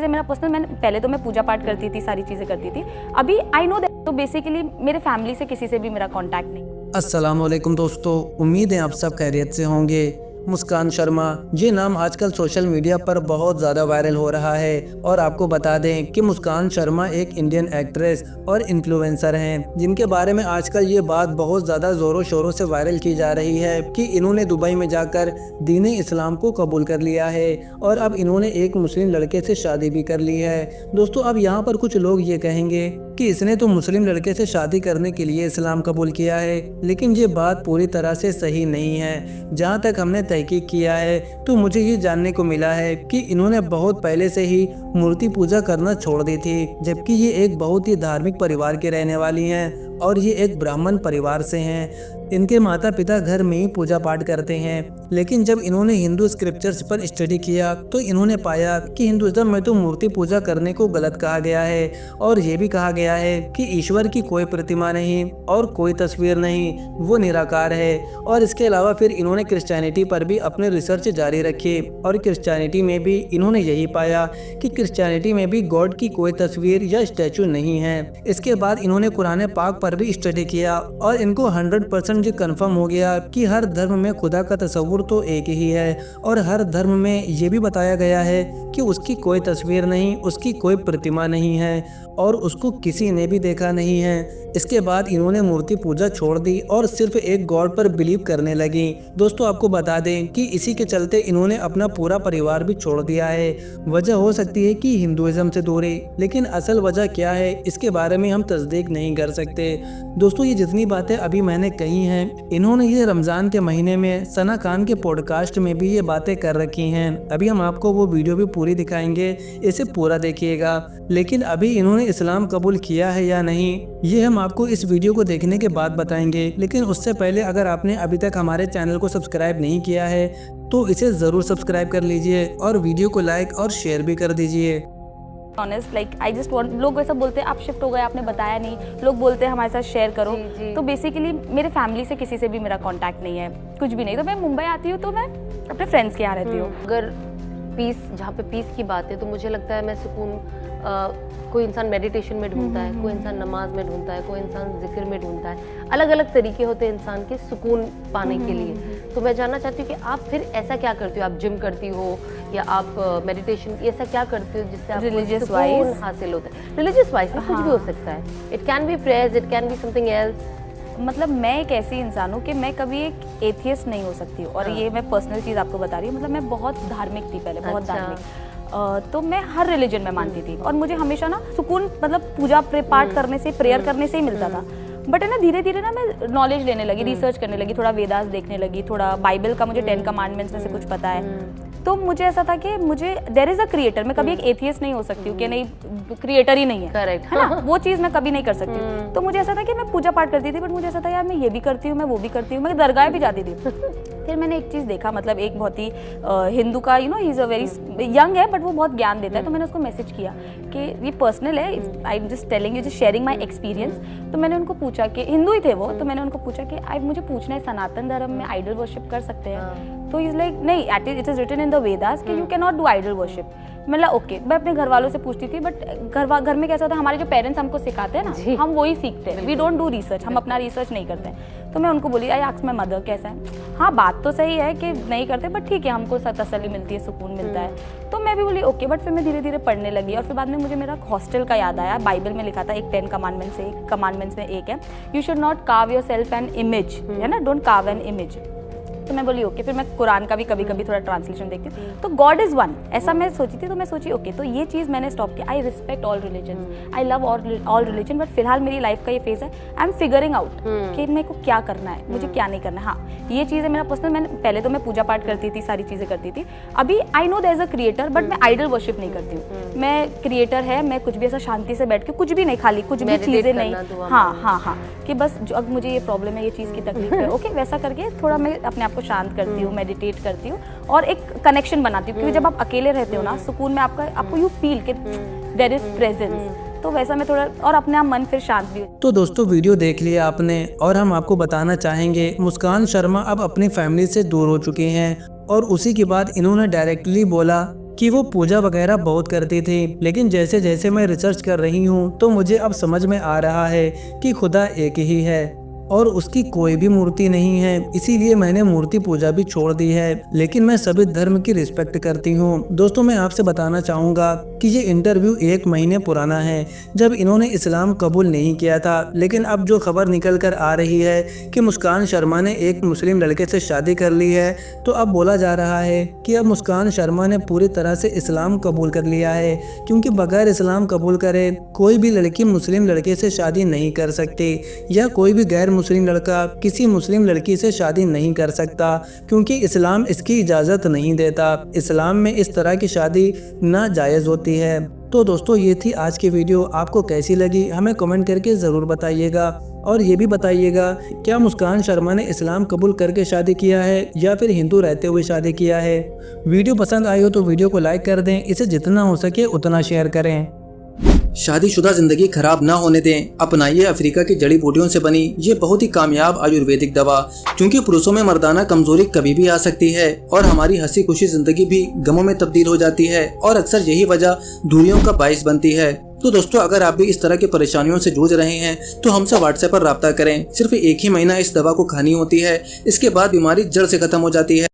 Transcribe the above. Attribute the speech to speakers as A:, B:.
A: चीज़ें मेरा पर्सनल, मैंने पहले तो मैं पूजा पाठ करती थी, सारी चीज़ें करती थी। अभी आई नो दैट, तो बेसिकली मेरे फैमिली से किसी से भी मेरा कांटेक्ट नहीं।
B: अस्सलाम वालेकुम दोस्तों, उम्मीद है आप सब खैरियत से होंगे। मुस्कान शर्मा, ये नाम आजकल सोशल मीडिया पर बहुत ज़्यादा वायरल हो रहा है और आपको बता दें कि मुस्कान शर्मा एक इंडियन एक्ट्रेस और इन्फ्लुएंसर हैं, जिनके बारे में आजकल ये बात बहुत ज़्यादा ज़ोरों शोरों से वायरल की जा रही है कि इन्होंने दुबई में जाकर दीन इस्लाम को कबूल कर लिया है और अब इन्होंने एक मुस्लिम लड़के से शादी भी कर ली है। दोस्तों, अब यहाँ पर कुछ लोग ये कहेंगे कि इसने तो मुस्लिम लड़के से शादी करने के लिए इस्लाम कबूल किया है, लेकिन ये बात पूरी तरह से सही नहीं है। जहाँ तक हमने तहकीक किया है तो मुझे ये जानने को मिला है कि इन्होंने बहुत पहले से ही मूर्ति पूजा करना छोड़ दी थी, जबकि ये एक बहुत ही धार्मिक परिवार के रहने वाली हैं और ये एक ब्राह्मण परिवार से हैं। इनके माता पिता घर में ही पूजा पाठ करते हैं, लेकिन जब इन्होंने हिंदू स्क्रिप्चर्स पर स्टडी किया तो इन्होंने पाया कि हिंदुइज्म में तो मूर्ति पूजा करने को गलत कहा गया है और ये भी कहा गया है कि ईश्वर की कोई प्रतिमा नहीं और कोई तस्वीर नहीं, वो निराकार है। और इसके अलावा फिर इन्होंने क्रिश्चियनिटी पर भी अपने रिसर्च जारी रखी और क्रिश्चियनिटी में भी इन्होंने यही पाया कि क्रिश्चियनिटी में भी गॉड की कोई तस्वीर या स्टैचू नहीं है। इसके बाद इन्होंने कुरान पाक पर भी स्टडी किया और इनको 100% ये कंफर्म हो गया कि हर धर्म में खुदा का तस्वुर तो एक ही है और हर धर्म में ये भी बताया गया है कि उसकी कोई तस्वीर नहीं, उसकी कोई प्रतिमा नहीं है और उसको किसी ने भी देखा नहीं है। इसके बाद इन्होंने मूर्ति पूजा छोड़ दी और सिर्फ एक गॉड पर बिलीव करने लगी। दोस्तों, आपको बता दें कि इसी के चलते इन्होंने अपना पूरा परिवार भी छोड़ दिया है। वजह हो सकती है कि हिंदुइज्म से दूरी, लेकिन असल वजह क्या है इसके बारे में हम तस्दीक नहीं कर सकते। दोस्तों, ये जितनी बातें अभी मैंने कही हैं, इन्होंने ये रमज़ान के महीने में सना खान के पॉडकास्ट में भी ये बातें कर रखी हैं। अभी हम आपको वो वीडियो भी पूरी दिखाएंगे, इसे पूरा देखिएगा। लेकिन अभी इन्होंने इस्लाम कबूल किया है या नहीं, ये हम आपको इस वीडियो को देखने के बाद बताएंगे। लेकिन उससे पहले अगर आपने अभी तक हमारे चैनल को सब्सक्राइब नहीं किया है तो इसे ज़रूर सब्सक्राइब कर लीजिए और वीडियो को लाइक और शेयर भी कर दीजिए।
A: Honest, like I just want, लोग ऐसा बोलते हैं आप शिफ्ट हो गए, आपने बताया नहीं, लोग बोलते हैं हमारे साथ शेयर करो। जी। तो बेसिकली मेरे फैमिली से किसी से भी मेरा कांटेक्ट नहीं है, कुछ भी नहीं। तो मैं मुंबई आती हूँ तो मैं अपने फ्रेंड्स के यहाँ रहती हूँ।
C: अगर पीस, जहाँ पे पीस की बात है तो मुझे लगता है मैं सुकून कोई इंसान मेडिटेशन में ढूंढता है, कोई इंसान नमाज में ढूंढता है, कोई इंसान जिक्र में ढूंढता है। अलग अलग तरीके होते हैं इंसान के सुकून पाने के लिए। तो मैं जानना चाहती हूँ कि आप फिर ऐसा क्या करती हो? आप जिम करती हो या आप मेडिटेशन, ऐसा क्या करते हो जिससे आपको
A: रिलीजियस वाइज
C: हासिल होता है? रिलीजियस वाइज कुछ भी हो सकता है, it can be prayers, it can be something else.
A: मतलब मैं एक ऐसी इंसान हूँ कि मैं कभी एक एथियस्ट नहीं हो सकती हूँ और ये मैं पर्सनल चीज़ आपको बता रही हूँ। मतलब मैं बहुत धार्मिक थी पहले, बहुत धार्मिक। तो मैं हर रिलीजन में मानती थी और मुझे हमेशा ना सुकून मतलब पूजा पाठ करने से, प्रेयर करने से ही मिलता था। बट है ना, धीरे धीरे ना मैं नॉलेज लेने लगी, रिसर्च करने लगी, थोड़ा वेदास देखने लगी, थोड़ा बाइबल का मुझे 10 कमांडमेंट्स में से कुछ पता है। तो मुझे ऐसा था कि मुझे देयर इज अ क्रिएटर, मैं कभी एक एथियस्ट नहीं हो सकती हूँ कि नहीं क्रिएटर ही नहीं है,
C: करेक्ट
A: है ना, वो चीज़ मैं कभी नहीं कर सकती हूँ। तो मुझे ऐसा था कि मैं पूजा पाठ करती थी, बट मुझे ऐसा था यार मैं ये भी करती हूँ, मैं वो भी करती हूँ, मैं दरगाह भी जाती थी। फिर मैंने एक चीज़ देखा, मतलब एक बहुत ही हिंदू का, you know, he is a very young है बट वो बहुत ज्ञान देता है। तो मैंने उसको मैसेज किया कि ये पर्सनल है, I am just telling you, just sharing my experience. तो मैंने उनको पूछा कि हिंदू ही थे वो, तो मैंने उनको पूछा कि मुझे पूछना है सनातन धर्म में आइडल वर्शिप कर सकते हैं? तो इज लाइक नहीं, it is written in the Vedas कि you can not do idol worship. मतलब ओके, मैं अपने घर वालों से पूछती थी, बट घर में कैसा होता है, हमारे जो पेरेंट्स हमको सिखाते हैं ना, हम वही सीखते हैं, वी डोंट डू रिसर्च, हम अपना रिसर्च नहीं करते हैं। तो मैं उनको बोली, आई आस्क माय मदर कैसा है। हाँ, बात तो सही है कि नहीं करते, बट ठीक है, हमको तसल्ली मिलती है, सुकून मिलता है। तो मैं भी बोली ओके, बट फिर मैं धीरे धीरे पढ़ने लगी और फिर बाद में मुझे मेरा हॉस्टल का याद आया। बाइबल में लिखा था एक 10 कमांडमेंट्स में एक है, you should not curve your self an image, है ना, डोंट कार्व एन इमेज। तो मैं बोली ओके, फिर मैं कुरान का भी कभी कभी थोड़ा ट्रांसलेशन देखती हूँ। तो गॉड इज वन, ऐसा मैं सोची थी। तो मैं सोची ओके, तो ये चीज़ मैंने स्टॉप किया। I respect all religion, I love all religion, but फिलहाल मेरी लाइफ का ये फेज है, आई एम फिगरिंग आउट कि मेरे को क्या करना है, मुझे क्या नहीं करना है। हाँ, ये चीज़ है मेरा पर्सनल। मैंने पहले तो मैं पूजा पाठ करती थी, सारी चीज़ें करती थी। अभी I know there is a creator, but मैं आइडल वर्शिप नहीं करती हूँ। मैं क्रिएटर है, मैं कुछ भी ऐसा शांति से बैठ के कुछ भी नहीं, खाली कुछ भी चीज़ें नहीं। हाँ, कि बस अब मुझे ये प्रॉब्लम है, ये चीज़ की तकलीफ है, ओके, वैसा करके थोड़ा मैं अपने आप को शांत करती हूँ, मेडिटेट करती हूँ और एक कनेक्शन बनाती हूँ। क्योंकि जब आप अकेले रहते हो ना, सुकून में आपको यू फील कि देयर इज प्रेजेंस। तो वैसा मैं थोड़ा और अपने आप मन फिर शांत भी।
B: तो दोस्तों, वीडियो देख लिया आपने और हम आपको बताना चाहेंगे मुस्कान शर्मा अब अपनी फैमिली से दूर हो चुके हैं और उसी के बाद इन्होंने डायरेक्टली बोला कि वो पूजा वगैरह बहुत करती थी, लेकिन जैसे जैसे मैं रिसर्च कर रही हूँ तो मुझे अब समझ में आ रहा है कि खुदा एक ही है और उसकी कोई भी मूर्ति नहीं है। इसीलिए मैंने मूर्ति पूजा भी छोड़ दी है, लेकिन मैं सभी धर्म की रिस्पेक्ट करती हूँ। दोस्तों, मैं आपसे बताना चाहूँगा कि ये इंटरव्यू 1 महीने पुराना है, जब इन्होंने इस्लाम कबूल नहीं किया था। लेकिन अब जो खबर निकल कर आ रही है कि मुस्कान शर्मा ने एक मुस्लिम लड़के से शादी कर ली है, तो अब बोला जा रहा है कि अब मुस्कान शर्मा ने पूरी तरह से इस्लाम कबूल कर लिया है, क्योंकि बगैर इस्लाम कबूल करे कोई भी लड़की मुस्लिम लड़के से शादी नहीं कर सकती, या कोई भी गैर मुस्लिम लड़का किसी मुस्लिम लड़की से शादी नहीं कर सकता, क्योंकि इस्लाम इसकी इजाज़त नहीं देता। इस्लाम में इस तरह की शादी नाजायज़ होती है। तो दोस्तों, ये थी आज की वीडियो। आपको कैसी लगी हमें कमेंट करके ज़रूर बताइएगा, और ये भी बताइएगा क्या मुस्कान शर्मा ने इस्लाम कबूल करके शादी किया है या फिर हिंदू रहते हुए शादी किया है। वीडियो पसंद आई हो तो वीडियो को लाइक कर दें, इसे जितना हो सके उतना शेयर करें।
D: शादीशुदा जिंदगी खराब ना होने दें, अपनाइए अफ्रीका की जड़ी बूटियों से बनी ये बहुत ही कामयाब आयुर्वेदिक दवा। क्योंकि पुरुषों में मर्दाना कमजोरी कभी भी आ सकती है और हमारी हंसी खुशी जिंदगी भी गमों में तब्दील हो जाती है, और अक्सर यही वजह दूरियों का बाइस बनती है। तो दोस्तों, अगर आप भी इस तरह की परेशानियों से जूझ रहे हैं तो हमसे व्हाट्सएप पर राब्ता करें। सिर्फ 1 ही महीना इस दवा को खानी होती है, इसके बाद बीमारी जड़ से खत्म हो जाती है।